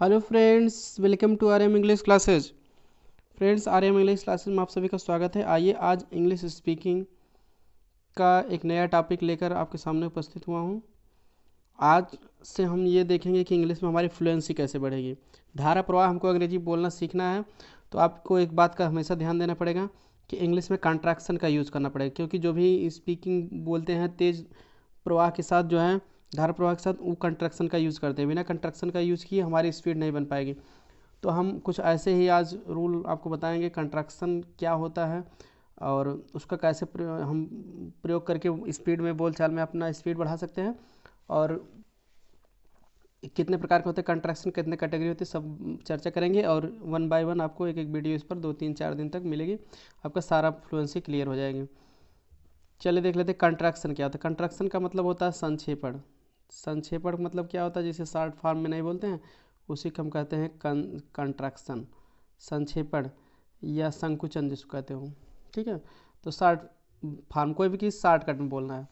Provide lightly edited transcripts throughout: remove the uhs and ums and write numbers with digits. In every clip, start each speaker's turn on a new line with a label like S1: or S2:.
S1: Hello friends, welcome to R M English classes. Friends, R M English classes में आप सभी का स्वागत है। आइए आज इंग्लिश स्पीकिंग का एक नया टॉपिक लेकर आपके सामने उपस्थित हुआ हूँ। आज से हम ये देखेंगे कि इंग्लिश में हमारी फ्लुएंसी कैसे बढ़ेगी। धारा प्रवाह हमको अंग्रेजी बोलना सीखना है तो आपको एक बात का हमेशा ध्यान देना पड़ेगा कि इंग्लिश में कॉन्ट्रैक्शन का यूज़ करना पड़ेगा, क्योंकि जो भी स्पीकिंग बोलते हैं तेज़ प्रवाह के साथ जो है धारा प्रवाह के साथ वो कंट्रैक्शन का यूज़ करते हैं। बिना कंट्रैक्शन का यूज़ किए हमारी स्पीड नहीं बन पाएगी। तो हम कुछ ऐसे ही आज रूल आपको बताएंगे कंट्रैक्शन क्या होता है और उसका कैसे हम प्रयोग करके स्पीड में बोलचाल में अपना स्पीड बढ़ा सकते हैं, और कितने प्रकार के होते हैं कंट्रैक्शन, कितने कैटेगरी होती है, सब चर्चा करेंगे। और वन बाय वन आपको एक एक वीडियो इस पर 2-3-4 दिन तक मिलेगी, आपका सारा फ्लुएंसी क्लियर हो जाएगी। चलिए देख लेते हैं कंट्रैक्शन क्या होता है। कंट्रैक्शन का मतलब होता है संक्षेपण। संक्षेपण मतलब क्या होता है, जिसे शॉर्ट फॉर्म में नहीं बोलते हैं उसी को हम कहते हैं कंट्रैक्शन, संक्षेपण या संकुचन जिसको कहते हो। ठीक है, तो शॉर्ट फॉर्म कोई भी चीज़ शॉर्टकट में बोलना है।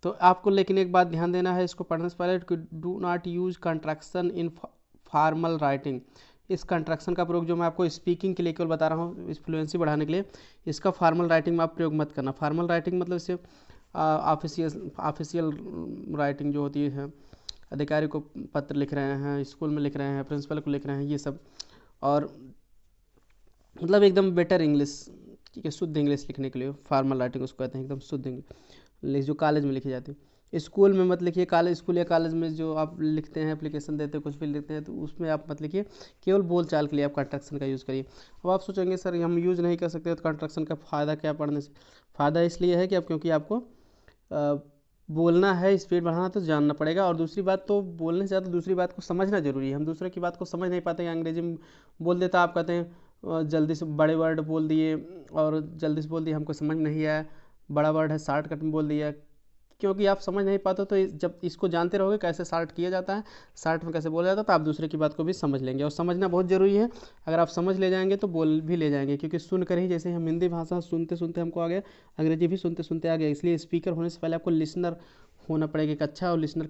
S1: तो आपको लेकिन एक बात ध्यान देना है इसको पढ़ने से पहले कि do not use contraction in formal writing. इस कंट्रैक्शन का प्रयोग जो मैं आपको स्पीकिंग के लिए केवल बता रहा हूँ, इस फ्लुएंसी बढ़ाने के लिए, इसका फॉर्मल राइटिंग में आप प्रयोग मत करना। फॉर्मल राइटिंग मतलब इसे ऑफिशियल राइटिंग जो होती है, अधिकारी को पत्र लिख रहे हैं, स्कूल में लिख रहे हैं, प्रिंसिपल को लिख रहे हैं, ये सब। और मतलब एकदम बेटर इंग्लिश, ठीक है, शुद्ध इंग्लिश लिखने के लिए फॉर्मल राइटिंग उसको कहते हैं, एकदम शुद्ध इंग्लिश जो कॉलेज में लिखी जाती है। स्कूल में मत लिखिए, कॉलेज स्कूल या कॉलेज में जो आप लिखते हैं, एप्लीकेशन देते हैं, कुछ भी लिखते हैं, तो उसमें आप मत लिखिए। केवल बोल चाल के लिए आप कंट्रैक्शन का यूज़ करिए। अब आप सोचेंगे सर हम यूज़ नहीं कर सकते तो कंट्रैक्शन का फ़ायदा क्या पढ़ने से? फ़ायदा इसलिए है कि अब क्योंकि आपको बोलना है, स्पीड बढ़ाना तो जानना पड़ेगा। और दूसरी बात, तो बोलने से ज़्यादा दूसरी बात को समझना जरूरी है। हम दूसरे की बात को समझ नहीं पाते हैं, अंग्रेजी में बोल देता, आप कहते हैं जल्दी से बड़े वर्ड बोल दिए और जल्दी से बोल दिए, हमको समझ नहीं आया, बड़ा वर्ड है शॉर्टकट में बोल दिया। क्योंकि आप समझ नहीं पाते, तो जब इसको जानते रहोगे कैसे शॉर्ट किया जाता है, शॉर्ट में कैसे बोला जाता है, तो आप दूसरे की बात को भी समझ लेंगे। और समझना बहुत ज़रूरी है। अगर आप समझ ले जाएंगे तो बोल भी ले जाएंगे, क्योंकि सुनकर ही, जैसे हम हिंदी भाषा सुनते सुनते हमको आ गया, अंग्रेजी भी सुनते सुनते आ गया। इसलिए स्पीकर होने से पहले आपको लिसनर होना पड़ेगा एक अच्छा, और लिसनर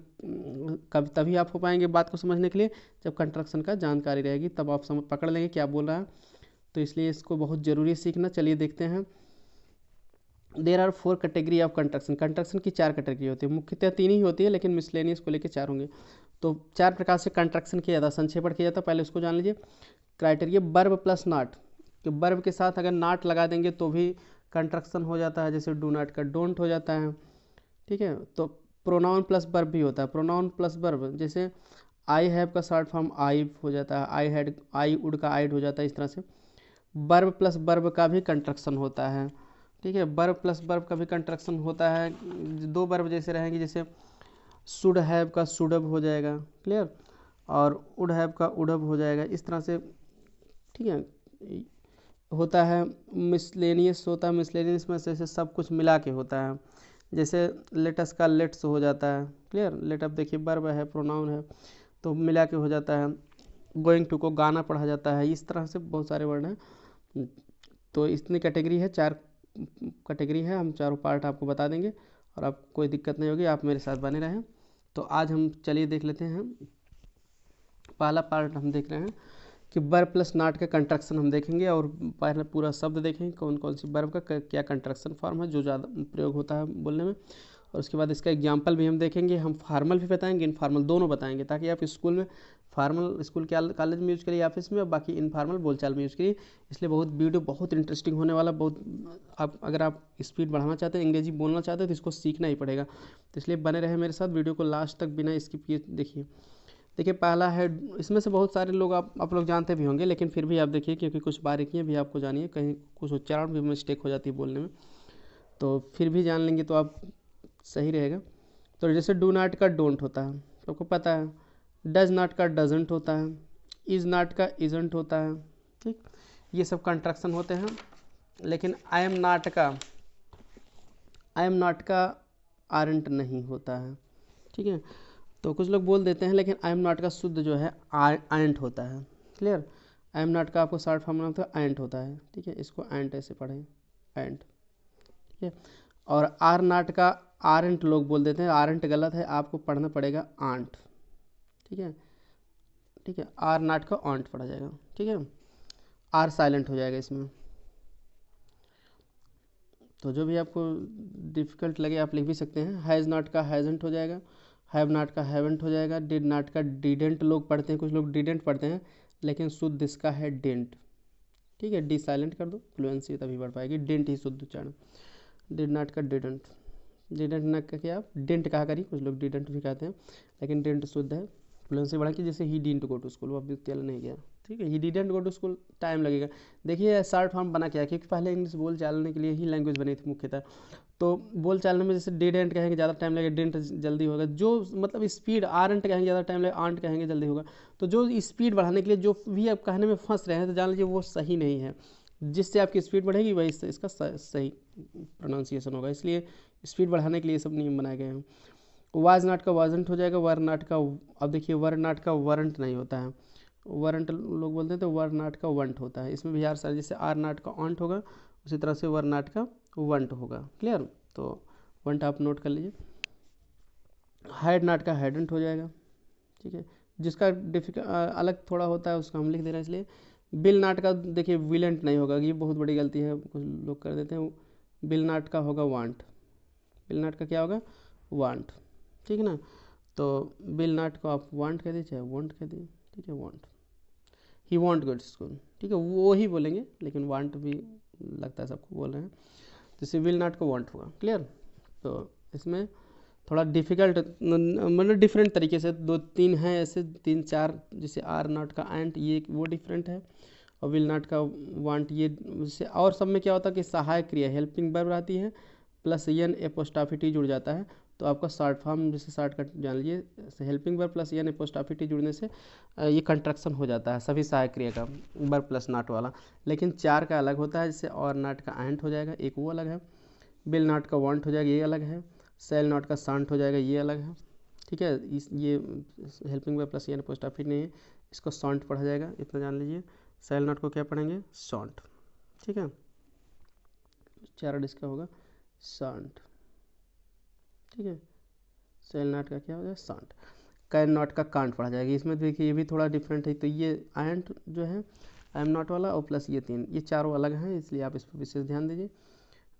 S1: कब तभी आप हो पाएंगे बात को समझने के लिए जब कंस्ट्रक्शन का जानकारी रहेगी, तब आप समझ पकड़ लेंगे क्या बोल रहा है। तो इसलिए इसको बहुत ज़रूरी सीखना। चलिए देखते हैं। There are 4 category of construction. Construction की 4 कैटेगरी होती है, मुख्यतः 3 ही होती है, लेकिन मिसलेनियस को लेकर 4 होंगे। तो 4 प्रकार से कंस्ट्रक्शन किया जाता है, संक्षेपण किया जाता है, पहले उसको जान लीजिए। क्राइटेरिया वर्ब प्लस नॉट, कि वर्ब के साथ अगर नॉट लगा देंगे तो भी कंस्ट्रक्शन हो जाता है, जैसे डू नॉट का डोंट हो जाता है। ठीक है, तो प्रोनाउन प्लस वर्ब भी होता है, प्रोनाउन प्लस वर्ब, जैसे आई हैव का शॉर्ट फॉर्म आई हो जाता है, आई हैड, आई वुड का आइड हो जाता है। इस तरह से वर्ब प्लस वर्ब का भी कंस्ट्रक्शन होता है। ठीक है, वर्ब प्लस वर्ब का भी कंस्ट्रक्शन होता है। दो वर्ब जैसे रहेंगे, जैसे शुड हैव का शुडब हो जाएगा, क्लियर, और वुड हैव का वुडब हो जाएगा, इस तरह से। ठीक है, होता है। मिसलेनियस होता है, मिसलेनियस में जैसे सब कुछ मिला के होता है, जैसे लेटस का लेट्स हो जाता है, क्लियर। लेट अप देखिए वर्ब है, प्रोनाउन है, तो मिला के हो जाता है। गोइंग टू को गाना पढ़ा जाता है, इस तरह से बहुत सारे वर्ड हैं। तो इतनी कैटेगरी है, 4 कैटेगरी है, हम चारों पार्ट आपको बता देंगे और आपको कोई दिक्कत नहीं होगी, आप मेरे साथ बने रहें। तो आज हम चलिए देख लेते हैं। पहला पार्ट हम देख रहे हैं कि वर्ब प्लस नॉट का कंस्ट्रक्शन हम देखेंगे, और पहले पूरा शब्द देखेंगे कौन कौन सी वर्ब का क्या कंस्ट्रक्शन फॉर्म है जो ज़्यादा प्रयोग होता है बोलने में। और उसके बाद इसका एग्जाम्पल भी हम देखेंगे, हम फार्मल भी बताएंगे, इनफॉर्मल दोनों बताएंगे, ताकि आप स्कूल में, फार्मल स्कूल के कॉलेज में यूज़ करिए, ऑफिस में, और बाकी इनफॉर्मल बोलचाल में यूज़ करिए। इसलिए बहुत वीडियो बहुत इंटरेस्टिंग होने वाला, बहुत। आप अगर आप स्पीड बढ़ाना चाहते हैं, अंग्रेजी बोलना चाहते हैं, तो इसको सीखना ही पड़ेगा। तो इसलिए बने रहे मेरे साथ, वीडियो को लास्ट तक बिना स्किप किए देखिए। देखिए पहला है, इसमें से बहुत सारे लोग आप लोग जानते भी होंगे, लेकिन फिर भी आप देखिए, क्योंकि कुछ बारीकियाँ भी आपको जानिए, कहीं कुछ उच्चारण भी मिस्टेक हो जाती है बोलने में, तो फिर भी जान लेंगे तो आप सही रहेगा। तो जैसे डू नॉट का डोंट होता है, तो आपको पता है। डज नॉट का डजेंट होता है, इज़ नॉट का इजंट होता है। ठीक, ये सब कंस्ट्रक्शन होते हैं। लेकिन आई एम नॉट का आरंट नहीं होता है। ठीक है, तो कुछ लोग बोल देते हैं, लेकिन आई एम नॉट का शुद्ध जो है आयंट होता है, क्लियर। आई एम नॉट का आपको शॉर्ट फॉर्म होता है आयंट होता है। ठीक है, इसको एंट ऐसे पढ़ें, एंट। ठीक है, और आर नॉट का आरंट लोग बोल देते हैं, आरंट गलत है, आपको पढ़ना पड़ेगा आंट। ठीक है, ठीक है, आर नॉट का ऑन्ट पढ़ा जाएगा, ठीक है, आर साइलेंट हो जाएगा इसमें। तो जो भी आपको डिफ़िकल्ट लगे आप लिख भी सकते हैं। हैज़ नॉट का हैज़ेंट हो जाएगा, हैव नॉट का हैवेंट हो जाएगा, डिड नॉट का डिडेंट लोग पढ़ते हैं, कुछ लोग डिडेंट पढ़ते हैं, लेकिन शुद्ध इसका है डेंट, ठीक है, डी साइलेंट कर दो, फ्लुएंसी तभी बढ़ पाएगी, डेंट ही शुद्ध उच्चारण। डिड नॉट का डिडेंट, डिडेंट ना करके आप डेंट कहा करिए, कुछ लोग डिडेंट भी कहते हैं, लेकिन डेंट शुद्ध है, फ्लुएंसी बढ़ा के, जैसे he didn't go to school, वो अभी तेल नहीं गया, ठीक है, he didn't go to school, time लगेगा। देखिए शॉर्ट फॉर्म बना क्या है, क्योंकि पहले इंग्लिश बोल चालने के लिए ही लैंग्वेज बनी थी मुख्यतः, तो बोल चालने में जैसे डिडेंट कहेंगे ज़्यादा टाइम लगेगा, डेंट जल्दी होगा, जो मतलब स्पीड, आरंट कहेंगे ज़्यादा टाइम लगेगा, आंट कहेंगे जल्दी होगा। तो जो स्पीड बढ़ाने के लिए जो भी आप कहने में फंस रहे हैं, तो जान लीजिए वो सही नहीं है, जिससे आपकी स्पीड बढ़ेगी वही इसका सही प्रोनाउंसिएशन होगा, इसलिए स्पीड बढ़ाने के लिए ये सब नियम बनाए गए हैं। वाज नॉट का वाजंट हो जाएगा, वर नॉट का, अब देखिए वर नॉट का वरंट नहीं होता है, वरंट लोग बोलते हैं, तो वर नॉट का वंट होता है, इसमें भी यार सर जैसे आर नॉट का ऑन्ट होगा उसी तरह से वर नॉट का वंट होगा, क्लियर। तो वंट आप नोट कर लीजिए। हैड नॉट का हैडेंट हो जाएगा, ठीक है, जिसका अलग थोड़ा होता है उसका हम लिख दे रहे हैं, इसलिए बिल नाट का देखिए विलेंट नहीं होगा, ये बहुत बड़ी गलती है, कुछ लोग कर देते हैं, बिल नाट का होगा वांट, बिल नाट का क्या होगा वांट, ठीक है ना, तो बिल नाट को आप वांट कह दीजिए चाहे वॉन्ट कह दीजिए, ठीक है, won't, he won't go to school, ठीक है, वो ही बोलेंगे, लेकिन वांट भी लगता है सबको बोल रहे हैं, जैसे विल नाट को वांट होगा, क्लियर। तो इसमें थोड़ा डिफ़िकल्ट मतलब डिफरेंट तरीके से दो तीन हैं ऐसे, तीन चार, जैसे आर नॉट का एंट ये वो डिफरेंट है, और विल नॉट का वांट ये, जैसे और सब में क्या होता है कि सहायक क्रिया हेल्पिंग वर्ब आती है प्लस एन एपोस्ट्रोफी टी जुड़ जाता है, तो आपका शॉर्ट फॉर्म जैसे शॉर्टकट जान लीजिए, helping verb plus n apostrophe t जुड़ने से ये कंट्रक्शन हो जाता है सभी सहायक क्रिया का, वर्ब प्लस नॉट वाला, लेकिन चार का अलग होता है, जैसे और नॉट का एंट हो जाएगा एक वो अलग है, बिल नॉट का वांट हो जाएगा ये अलग है, सेल नॉट का सांट हो जाएगा ये अलग है, ठीक है, इस ये helping verb plus n apostrophe नहीं है, इसको सॉन्ट पढ़ा जाएगा, इतना जान लीजिए। सेल नॉट को क्या पढ़ेंगे सॉन्ट, ठीक है, चार इसका होगा सॉन्ट, ठीक है, सेल नॉट का क्या हो जाएगा सॉन्ट। कैन नॉट का कांट पढ़ा जाएगा, इसमें देखिए ये भी थोड़ा डिफरेंट है, तो ये एंट जो है आई एम नॉट वाला और प्लस ये तीन, ये चारों अलग हैं, इसलिए आप इस पर विशेष ध्यान दीजिए।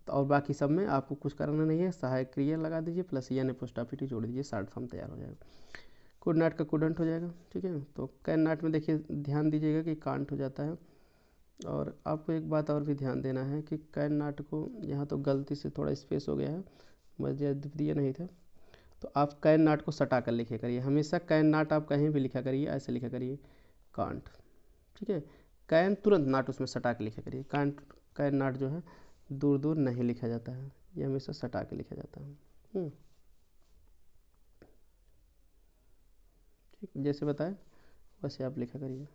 S1: तो और बाकी सब में आपको कुछ करना नहीं है, सहायक क्रिया लगा दीजिए प्लस एन एपोस्ट्रोफी टी जोड़ दीजिए, शॉर्ट फॉर्म तैयार हो जाएगा। कुड नॉट का कुडंट हो जाएगा, ठीक है, तो कैन नॉट में देखिए ध्यान दीजिएगा कि कांट हो जाता है, और आपको एक बात और भी ध्यान देना है कि कैन नॉट को यहाँ तो गलती से थोड़ा स्पेस हो गया है, मुझे दिया नहीं था, तो आप कैन नॉट को सटा कर लिखे करिए, हमेशा कैन नॉट आप कहीं भी लिखा करिए, ऐसे लिखा करिए कांट, ठीक है, कैन तुरंत नॉट उसमें सटा के लिखा करिए, कांट कैन नॉट जो है दूर दूर नहीं लिखा जाता है, ये हमेशा सटा के लिखा जाता है, ठीक, जैसे बताए वैसे आप लिखा करिए,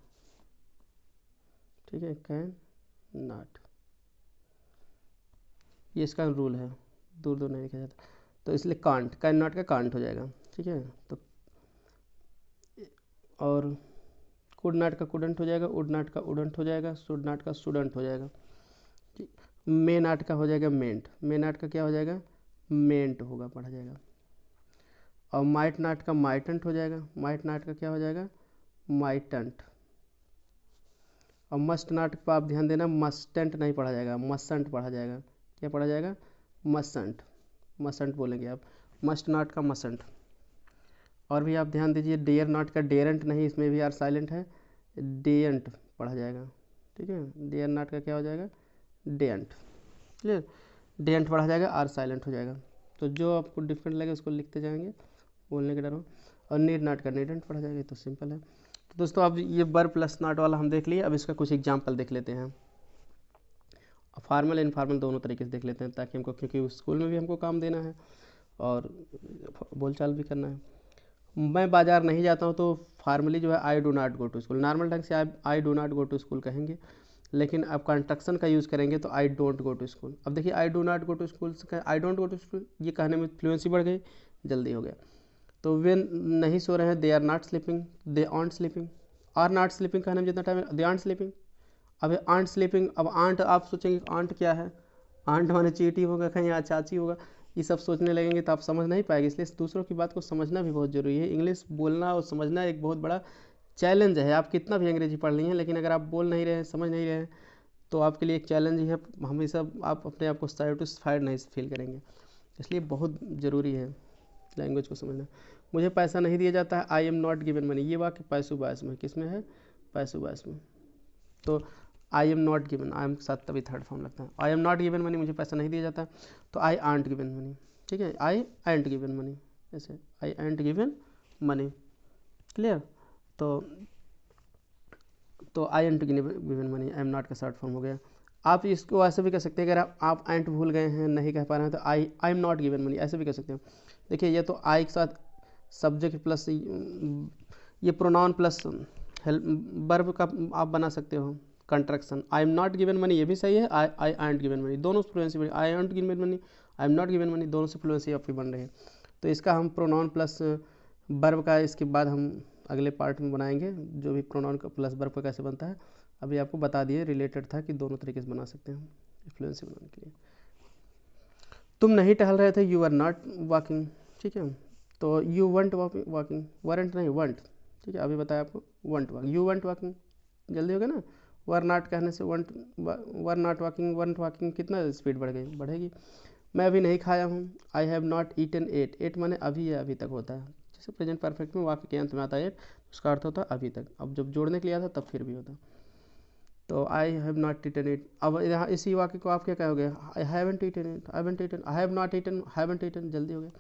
S1: ठीक है, कैन नॉट, ये इसका रूल है, दूर दूर नहीं लिखा जाता, तो इसलिए कांट, कैन नॉट का कांट हो जाएगा, ठीक है, तो और कुड नॉट का कुडंट हो जाएगा, उड नॉट का उडंट हो जाएगा, शुड नॉट का शुडंट हो जाएगा, मे नॉट का हो जाएगा मेंट, मे नॉट का क्या हो जाएगा मेंट होगा पढ़ा जाएगा, और माइट नॉट का माइटेंट हो जाएगा, माइट नॉट का क्या हो जाएगा माइटेंट, और मस्ट नॉट पर आप ध्यान देना मस्टेंट नहीं पढ़ा जाएगा, मसंट पढ़ा जाएगा, क्या पढ़ा जाएगा मसंट, मसंट बोलेंगे आप, मस्ट नॉट का मसंट। और भी आप ध्यान दीजिए डेयर नॉट का डेरेंट नहीं, इसमें भी आर साइलेंट है, डेंट पढ़ा जाएगा, ठीक है, डेयर नॉट का क्या हो जाएगा डेंट, क्लियर, डेंट पढ़ा जाएगा आर साइलेंट हो जाएगा, तो जो आपको डिफरेंट लगे उसको लिखते जाएंगे, बोलने के डर हो। और नीड नॉट का नीडेंट पढ़ा जाएगा, तो सिंपल है। तो दोस्तों अब ये वर्ब प्लस नॉट वाला हम देख लिए, अब इसका कुछ एग्जाम्पल देख लेते हैं, फॉर्मल इनफॉर्मल दोनों तरीके से देख लेते हैं, ताकि हमको, क्योंकि स्कूल में भी हमको काम देना है और बोलचाल भी करना है। मैं बाज़ार नहीं जाता हूँ, तो फार्मली जो है I do not go to school, normal ढंग से आप I do not go to school कहेंगे, लेकिन अब कंस्ट्रक्शन का यूज़ करेंगे तो I don't go to school. अब देखिए I do not go to school से I don't go to school, ये कहने में फ्लुएंसी बढ़ गई, जल्दी हो गया। तो वे नहीं सो रहे हैं, they are not sleeping, they aren't sleeping, are not sleeping कहने में जितना टाइम है, दे आंट स्लीपिंग। अब आंट स्लीपिंग, अब आंट आप सोचेंगे आंट क्या है, आंट माने चीटी होगा कहीं या चाची होगा, ये सब सोचने लगेंगे तो आप समझ नहीं पाएंगे, इसलिए दूसरों की बात को समझना भी बहुत ज़रूरी है। इंग्लिश बोलना और समझना एक बहुत बड़ा चैलेंज है। आप कितना भी अंग्रेजी पढ़ ली हैं, लेकिन अगर आप बोल नहीं रहे हैं, समझ नहीं रहे हैं, तो आपके लिए एक चैलेंज ही है। हमेशा आप अपने आप को सेटिस्फाइड नहीं फील करेंगे। इसलिए बहुत ज़रूरी है लैंग्वेज को समझना। मुझे पैसा नहीं दिया जाता है, आई एम नॉट गिवन मनी, ये वाक्य पैसिव वॉइस में, किस में है? पैसिव वॉइस में। तो आई am not given, I am के साथ तभी थर्ड फॉर्म लगता है। आई एम नॉट गिवन मनी, मुझे पैसा नहीं दिया जाता, तो आई आंट गिवन मनी। ठीक है, आई एंट गिवन मनी, ऐसे I ain't given money. Clear? तो I ain't given money, I am not का शॉर्ट फॉर्म हो गया। आप इसको ऐसे भी कर सकते हैं, अगर आप एंट भूल गए हैं, नहीं कह पा रहे हैं, तो आई एम नॉट गिवन मनी, ऐसे भी कर सकते हैं। देखिए, ये तो आई के साथ सब्जेक्ट प्लस ये प्रोनाउन प्लस हेल्प वर्ब का आप बना सकते हो contraction. I am not given money, ये भी सही है। आई एंट गिवन मनी, दोनों से फ्लुएंसी बनी। I ain't given money, I am not given money, दोनों से फ्लुएंसी आपकी बन रही है। तो इसका हम प्रोनाउन प्लस वर्ब का इसके बाद हम अगले पार्ट में बनाएंगे, जो भी प्रोनाउन का प्लस वर्ब का कैसे बनता है। अभी आपको बता दिए, रिलेटेड था कि दोनों तरीके से बना सकते हैं फ्लुएंसी बनाने के लिए। तुम नहीं टहल रहे थे, यू आर नॉट वॉकिंग। ठीक है, तो यू वंट वॉकिंग, वरंट नहीं वंट। ठीक है, अभी बताया आपको weren't walking, you weren't walking, जल्दी हो गया ना। वर नॉट कहने से weren't, were not walking, weren't walking, कितना स्पीड बढ़ गई, बढ़ेगी। मैं अभी नहीं खाया हूँ, I have not eaten ate, ate माने अभी या अभी तक होता है। जैसे प्रेजेंट परफेक्ट में वाक्य के अंत में आता है एट, उसका अर्थ होता है अभी तक। अब जब जोड़ने के लिए आता तब फिर भी होता। तो I have not eaten it, अब यहाँ इसी वाक्य को आप क्या कहोगे? I haven't eaten it, I haven't eaten, I have not eaten, haven't eaten, जल्दी हो गया।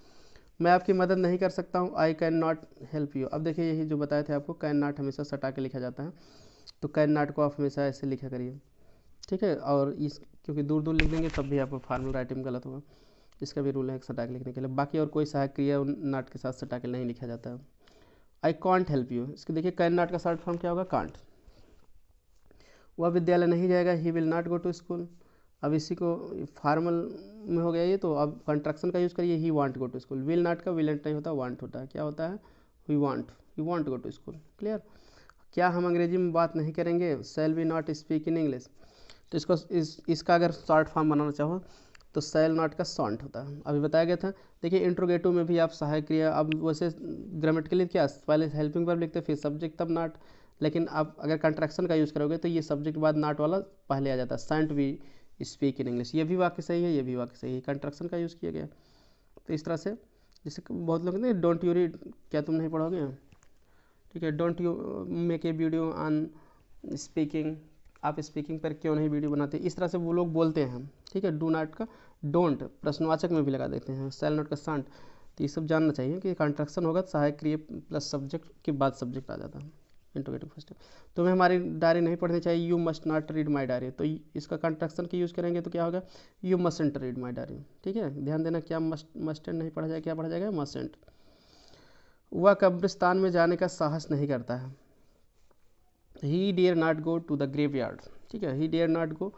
S1: मैं आपकी मदद नहीं कर सकता हूँ, I can not help you. अब देखिए, यही जो बताए थे आपको, कैन नॉट हमेशा सटा के लिखा जाता है, तो कैन नॉट को आप हमेशा ऐसे लिखा करिए। ठीक है, और इस क्योंकि दूर दूर लिख देंगे तब भी आपको फार्मल राइटिंग गलत होगा। इसका भी रूल है सटा के लिखने के लिए। बाकी और कोई सहायक क्रिया नॉट के साथ सटा के नहीं लिखा जाता है। आई कॉन्ट हेल्प यू, इसके देखिए कैन नॉट का शॉर्ट फॉर्म क्या होगा? कांट। वह विद्यालय नहीं जाएगा, he will not go to school. अब इसी को फार्मल में हो गया ये, तो अब कंट्रक्शन का यूज़ करिए, he won't go to school. Will not का विलेंट नहीं होता, वांट होता है। क्या होता है? We won't go to school. Clear? क्या हम अंग्रेजी में बात नहीं करेंगे? Shall we not speak in English. तो इसको इसका अगर शॉर्ट फॉर्म बनाना चाहो तो शैल नॉट का शॉन्ट होता है, अभी बताया गया था। देखिए, इंट्रोगेटिव में भी आप सहायक क्रिया, अब वैसे ग्रामेटिकली क्या पहले हेल्पिंग वर्ब लिखते फिर सब्जेक्ट तब नॉट, लेकिन आप अगर कंट्रैक्शन का यूज़ करोगे तो ये सब्जेक्ट बाद नॉट वाला पहले आ जाता है। Shan't we speak in English, ये भी वाक्य सही है, ये भी वाक्य सही है, कंट्रैक्शन का यूज़ किया गया। तो इस तरह से, जैसे बहुत लोग कहते हैं डोंट यू रीड, क्या तुम नहीं पढ़ोगे? ठीक है, don't you make a video on speaking, आप स्पीकिंग पर क्यों नहीं वीडियो बनाते? इस तरह से वो लोग बोलते हैं। ठीक है, डू नॉट का डोंट प्रश्नवाचक में भी लगा देते हैं, शैल नॉट का शांत। तो ये सब जानना चाहिए कि कंट्रक्शन होगा तो सहायक क्रिया प्लस सब्जेक्ट के बाद सब्जेक्ट आ जाता है, इंट्रोगेटिव फर्स्ट। तुम्हें हमारी डायरी नहीं पढ़नी चाहिए, you must not read my diary. तो इसका कंट्रक्शन की यूज़ करेंगे तो क्या होगा? You mustn't read my diary. ठीक है, ध्यान देना, क्या मस्टेंट नहीं पढ़ा जाएगा, क्या पढ़ा जाएगा? मस्टेंट। वह कब्रिस्तान में जाने का साहस नहीं करता है, he dare not go to the graveyard. ठीक है, ही डियर नॉट गो,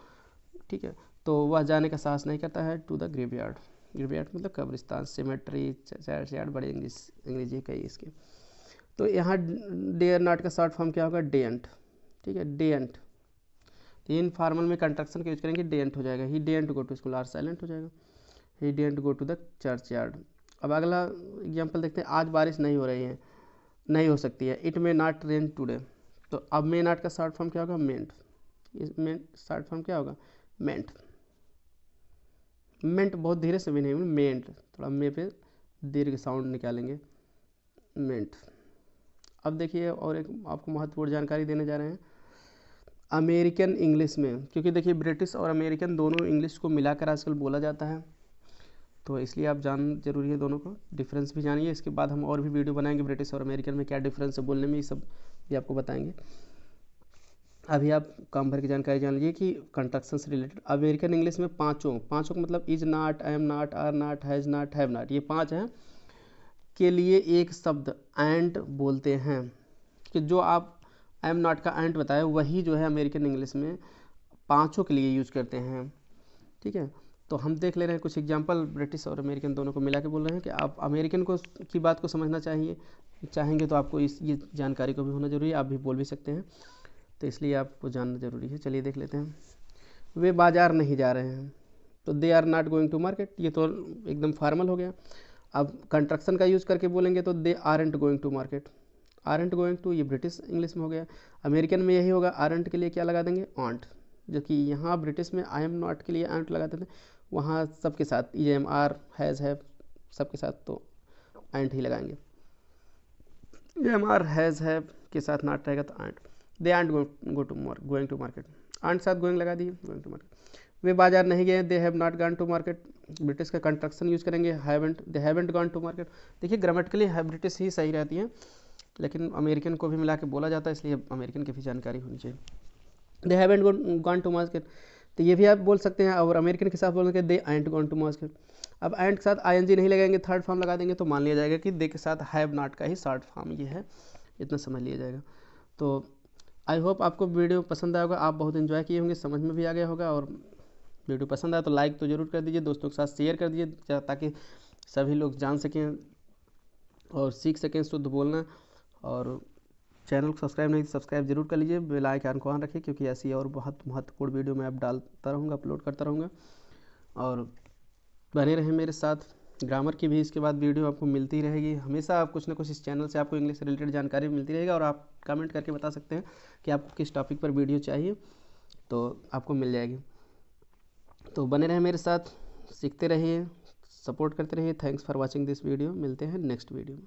S1: ठीक है, तो वह जाने का साहस नहीं करता है to the graveyard. Graveyard मतलब कब्रिस्तान, सिमेट्री, चर्च यार्ड, बड़ी अंग्रेजी कई इसके। तो यहाँ डेयर नॉट का शॉर्ट फॉर्म क्या होगा? डेंट। ठीक है, डेंट। तो इन फॉर्मल में कंट्रक्शन का यूज करेंगे, डेंट हो जाएगा। He daren't go to school, R silent हो जाएगा। He daren't go to the churchyard. अब अगला एग्जाम्पल देखते हैं, आज बारिश नहीं हो रही है, नहीं हो सकती है। It may not rain today. तो अब मे नॉट का शॉर्ट फॉर्म क्या होगा? मेंट। मेंट शॉर्ट फॉर्म क्या होगा? मेंट। मेंट बहुत धीरे से भी नहीं, मेंट थोड़ा मे पे दीर्घ साउंड निकालेंगे, मेंट। अब देखिए, और एक आपको महत्वपूर्ण जानकारी देने जा रहे हैं अमेरिकन इंग्लिश में, क्योंकि देखिए ब्रिटिश और अमेरिकन दोनों इंग्लिश को मिलाकर आजकल बोला जाता है, तो इसलिए आप जान जरूरी है दोनों को, डिफरेंस भी जानिए। इसके बाद हम और भी वीडियो बनाएंगे ब्रिटिश और अमेरिकन में क्या डिफरेंस है बोलने में, ये सब भी आपको बताएंगे। अभी आप काम भर की जानकारी जान लीजिए कि कंट्रक्शन से रिलेटेड अमेरिकन इंग्लिश में पाँचों का मतलब is not, I am not, are not, has not, have not, ये 5 हैं के लिए एक शब्द एंड बोलते हैं। कि जो आप आई एम नॉट का एंड बताया वही जो है अमेरिकन इंग्लिश में 5 के लिए यूज करते हैं। ठीक है, तो हम देख ले रहे हैं कुछ एग्जांपल, ब्रिटिश और अमेरिकन दोनों को मिला के बोल रहे हैं कि आप अमेरिकन को की बात को समझना चाहेंगे तो आपको ये जानकारी को भी होना जरूरी है, आप भी बोल भी सकते हैं, तो इसलिए आपको जानना ज़रूरी है। चलिए देख लेते हैं। वे बाज़ार नहीं जा रहे हैं, तो they are not going to market, ये तो एकदम फॉर्मल हो गया। अब कंट्रक्शन का यूज़ करके बोलेंगे तो they aren't going to market, aren't going to, ये ब्रिटिश इंग्लिश में हो गया। अमेरिकन में यही होगा, आरंट के लिए क्या लगा देंगे, ऑन्ट। जो कि यहाँ ब्रिटिश में आई एम नॉट के लिए आंट लगाते थे, वहाँ सबके साथ ई एम आर हैज़ हैव सबके साथ तो आंट ही लगाएंगे। ई एम आर हैज़ हैव के साथ नॉट रहेगा तो ain't. They ain't going to market, ain't साथ गोइंग लगा दिए, गोइंग टू मार्केट। वे बाजार नहीं गए, they have not gone to market. British का कंस्ट्रक्शन यूज़ करेंगे, haven't, they haven't gone to market. देखिए ग्रामेटिकली ब्रिटिश ही सही रहती है, लेकिन अमेरिकन को भी मिला के बोला जाता है, इसलिए अमेरिकन की भी जानकारी होनी चाहिए। They haven't gone to market, तो ये भी आप बोल सकते हैं। और अमेरिकन के साथ बोलेंगे दे आइंट गॉन टू मार्केट। अब आइंट के साथ आईएनजी नहीं लगाएंगे, थर्ड फॉर्म लगा देंगे तो मान लिया जाएगा कि दे के साथ हैव नॉट का ही शॉर्ट फॉर्म ये है, इतना समझ लिया जाएगा। तो आई होप आपको वीडियो पसंद आया होगा, आप बहुत इन्जॉय किए होंगे, समझ में भी आ गया होगा। और वीडियो पसंद आया तो लाइक तो ज़रूर कर दीजिए, दोस्तों के साथ शेयर कर दीजिए ताकि सभी लोग जान सकें और सीख सकें शुद्ध बोलना। और चैनल को सब्सक्राइब नहीं तो सब्सक्राइब जरूर कर लीजिए, बेल आइकन को ऑन रखिए, क्योंकि ऐसी और बहुत महत्वपूर्ण वीडियो मैं अब डालता रहूँगा, अपलोड करता रहूँगा। और बने रहें मेरे साथ, ग्रामर की भी इसके बाद वीडियो आपको मिलती रहेगी हमेशा। आप कुछ ना कुछ इस चैनल से आपको इंग्लिश से रिलेटेड जानकारी मिलती रहेगी। और आप कमेंट करके बता सकते हैं कि आपको किस टॉपिक पर वीडियो चाहिए, तो आपको मिल जाएगी। तो बने रहें मेरे साथ, सीखते रहिए, सपोर्ट करते रहिए। Thanks for watching this video, मिलते हैं नेक्स्ट वीडियो में।